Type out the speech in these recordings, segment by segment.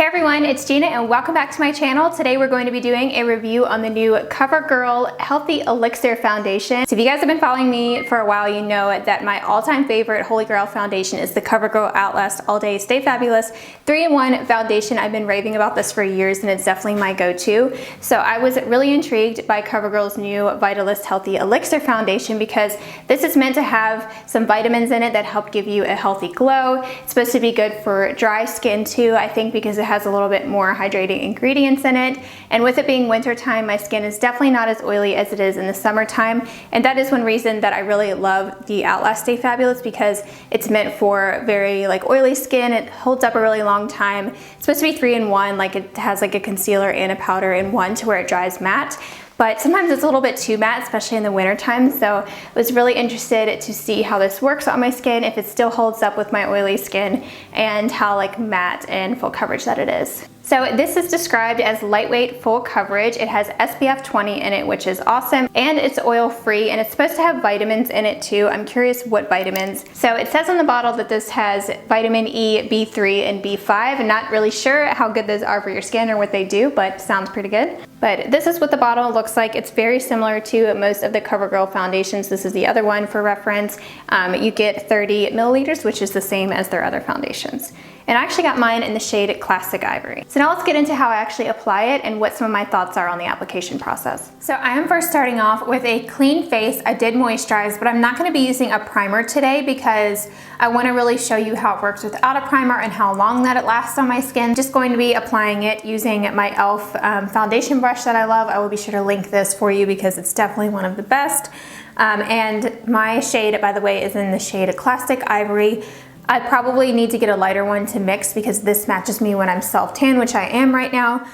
everyone, it's Gina and welcome back to my channel. Today we're going to be doing a review on the new Covergirl Healthy Elixir Foundation. So if you guys have been following me for a while, you know that my all-time favorite Holy Grail foundation is the Covergirl Outlast All Day Stay Fabulous 3-in-1 foundation. I've been raving about this for years and it's definitely my go-to. So I was really intrigued by Covergirl's new Vitalist Healthy Elixir Foundation because this is meant to have some vitamins in it that help give you a healthy glow. It's supposed to be good for dry skin too, I think, because it has a little bit more hydrating ingredients in it. And with it being winter time, my skin is definitely not as oily as it is in the summertime. And that is one reason that I really love the Outlast Stay Fabulous, because it's meant for very oily skin. It holds up a really long time. It's supposed to be 3-in-1, like it has like a concealer and a powder in one to where it dries matte. But sometimes it's a little bit too matte, especially in the winter time. So I was really interested to see how this works on my skin, if it still holds up with my oily skin, and how matte and full coverage that it is. So this is described as lightweight, full coverage. It has SPF 20 in it, which is awesome. And it's oil free, and it's supposed to have vitamins in it too. I'm curious what vitamins. So it says on the bottle that this has vitamin E, B3, and B5. I'm not really sure how good those are for your skin or what they do, but sounds pretty good. But this is what the bottle looks like. It's very similar to most of the Covergirl foundations. This is the other one for reference. You get 30 milliliters, which is the same as their other foundations. And I actually got mine in the shade Classic Ivory. So now let's get into how I actually apply it and what some of my thoughts are on the application process. So I am first starting off with a clean face. I did moisturize, but I'm not gonna be using a primer today because I wanna really show you how it works without a primer and how long that it lasts on my skin. Just going to be applying it using my e.l.f. Foundation brush that I love. I will be sure to link this for you because it's definitely one of the best. And my shade, by the way, is in the shade Classic Ivory. I probably need to get a lighter one to mix because this matches me when I'm self-tan, which I am right now.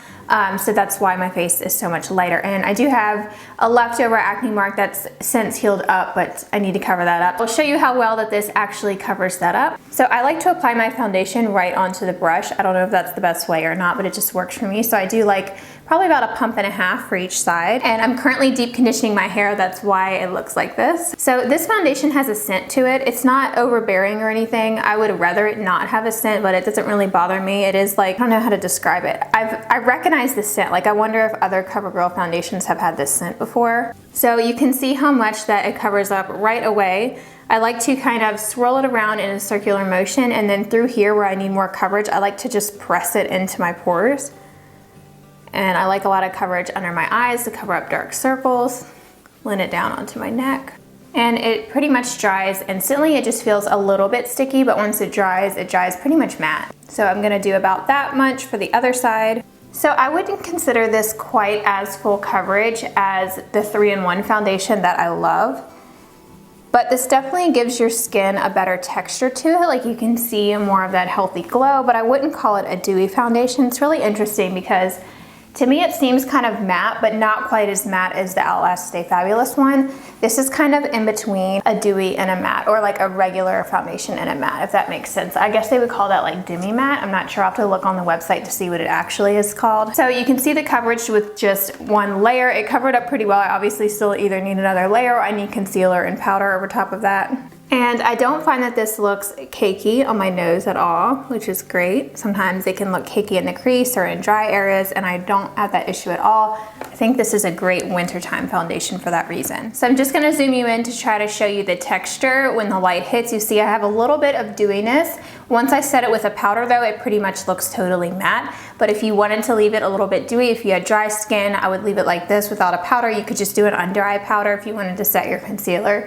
So that's why my face is so much lighter. And I do have a leftover acne mark that's since healed up, but I need to cover that up. I'll show you how well that this actually covers that up. So I like to apply my foundation right onto the brush. I don't know if that's the best way or not, but it just works for me. So I do probably about 1.5 pumps for each side. And I'm currently deep conditioning my hair. That's why it looks like this. So this foundation has a scent to it. It's not overbearing or anything. I would rather it not have a scent, but it doesn't really bother me. It is I don't know how to describe it. I recognize the scent. I wonder if other Covergirl foundations have had this scent before. So you can see how much that it covers up right away. I like to kind of swirl it around in a circular motion, and then through here where I need more coverage, I like to just press it into my pores. And I like a lot of coverage under my eyes to cover up dark circles, blend it down onto my neck. And it pretty much dries instantly. It just feels a little bit sticky, but once it dries pretty much matte. So I'm gonna do about that much for the other side. So I wouldn't consider this quite as full coverage as the 3-in-1 foundation that I love. But this definitely gives your skin a better texture to it. You can see more of that healthy glow, but I wouldn't call it a dewy foundation. It's really interesting because to me, it seems kind of matte, but not quite as matte as the Outlast Stay Fabulous one. This is kind of in between a dewy and a matte, or a regular foundation and a matte, if that makes sense. I guess they would call that demi-matte. I'm not sure. I'll have to look on the website to see what it actually is called. So you can see the coverage with just one layer. It covered up pretty well. I obviously still either need another layer or I need concealer and powder over top of that. And I don't find that this looks cakey on my nose at all, which is great. Sometimes it can look cakey in the crease or in dry areas, and I don't have that issue at all. I think this is a great wintertime foundation for that reason. So I'm just gonna zoom you in to try to show you the texture when the light hits. You see I have a little bit of dewiness. Once I set it with a powder though, it pretty much looks totally matte. But if you wanted to leave it a little bit dewy, if you had dry skin, I would leave it like this without a powder. You could just do an under eye powder if you wanted to set your concealer.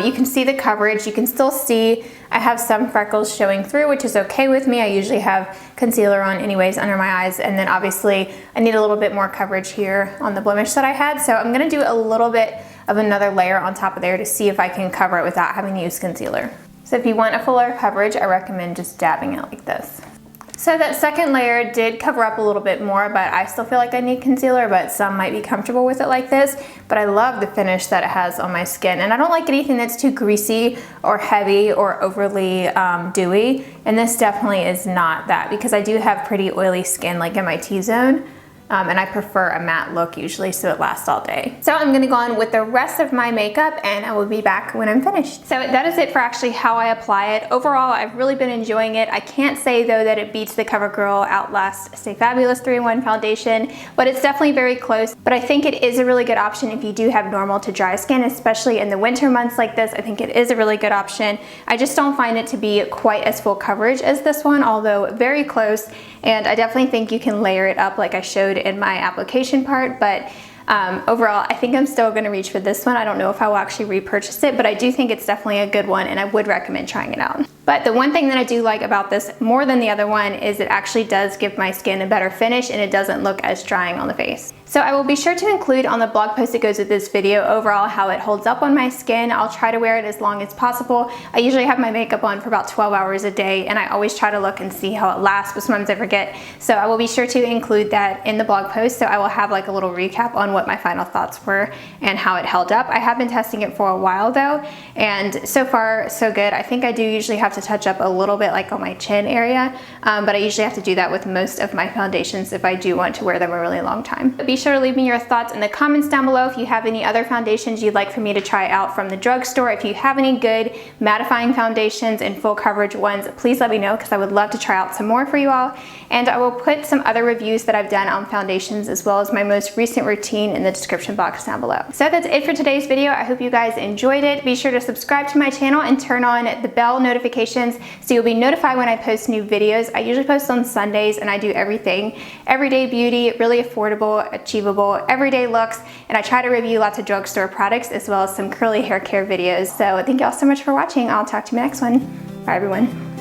You can see the coverage. You can still see I have some freckles showing through, which is okay with me. I usually have concealer on anyways under my eyes, and then obviously I need a little bit more coverage here on the blemish that I had. So I'm gonna do a little bit of another layer on top of there to see if I can cover it without having to use concealer. So if you want a fuller coverage, I recommend just dabbing it like this. So that second layer did cover up a little bit more, but I still feel like I need concealer, but some might be comfortable with it like this. But I love the finish that it has on my skin. And I don't like anything that's too greasy or heavy or overly dewy. And this definitely is not that, because I do have pretty oily skin in my T-zone. and I prefer a matte look usually so it lasts all day. So I'm gonna go on with the rest of my makeup and I will be back when I'm finished. So that is it for actually how I apply it. Overall, I've really been enjoying it. I can't say though that it beats the CoverGirl Outlast Stay Fabulous 3-in-1 foundation, but it's definitely very close. But I think it is a really good option if you do have normal to dry skin, especially in the winter months like this. I think it is a really good option. I just don't find it to be quite as full coverage as this one, although very close. And I definitely think you can layer it up like I showed in my application part, but overall, I think I'm still going to reach for this one. I don't know if I will actually repurchase it, but I do think it's definitely a good one and I would recommend trying it out. But the one thing that I do like about this more than the other one is it actually does give my skin a better finish and it doesn't look as drying on the face. So I will be sure to include on the blog post that goes with this video overall how it holds up on my skin. I'll try to wear it as long as possible. I usually have my makeup on for about 12 hours a day and I always try to look and see how it lasts, but sometimes I forget. So I will be sure to include that in the blog post. So I will have like a little recap on what my final thoughts were and how it held up. I have been testing it for a while though, and so far so good. I think I do usually have to touch up a little bit like on my chin area, but I usually have to do that with most of my foundations if I do want to wear them a really long time. Be sure to leave me your thoughts in the comments down below if you have any other foundations you'd like for me to try out from the drugstore. If you have any good mattifying foundations and full coverage ones, please let me know because I would love to try out some more for you all. And I will put some other reviews that I've done on foundations as well as my most recent routine in the description box down below. So that's it for today's video. I hope you guys enjoyed it. Be sure to subscribe to my channel and turn on the bell notifications so you'll be notified when I post new videos. I usually post on Sundays and I do everything. Everyday beauty, really affordable, achievable, everyday looks, and I try to review lots of drugstore products as well as some curly hair care videos. So thank you all so much for watching. I'll talk to you in the next one. Bye everyone.